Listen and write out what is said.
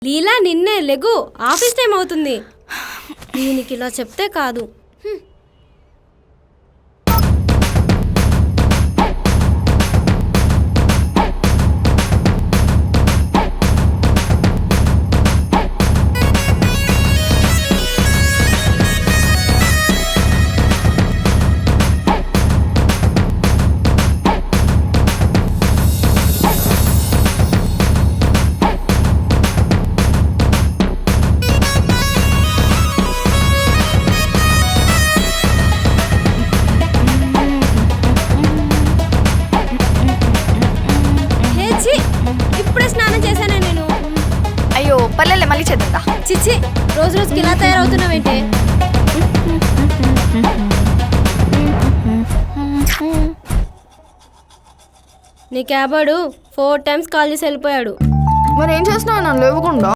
లీలా నిన్నే లెగు, office time అవుతుంది. దీనికి ఇలా చెప్తే కాదు. ఇప్పుడే స్నానం చేశానే నేను. అయ్యో పర్లేలే, మళ్ళీ చేద్దా. చిచ్చి, రోజు రోజుకి ఇలా తయారవుతున్నావేంటే? నీ క్యాబోడు 4 times కాల్ చేసి వెళ్ళిపోయాడు. మరి ఏం చేస్తున్నావు నన్ను లేవకుండా?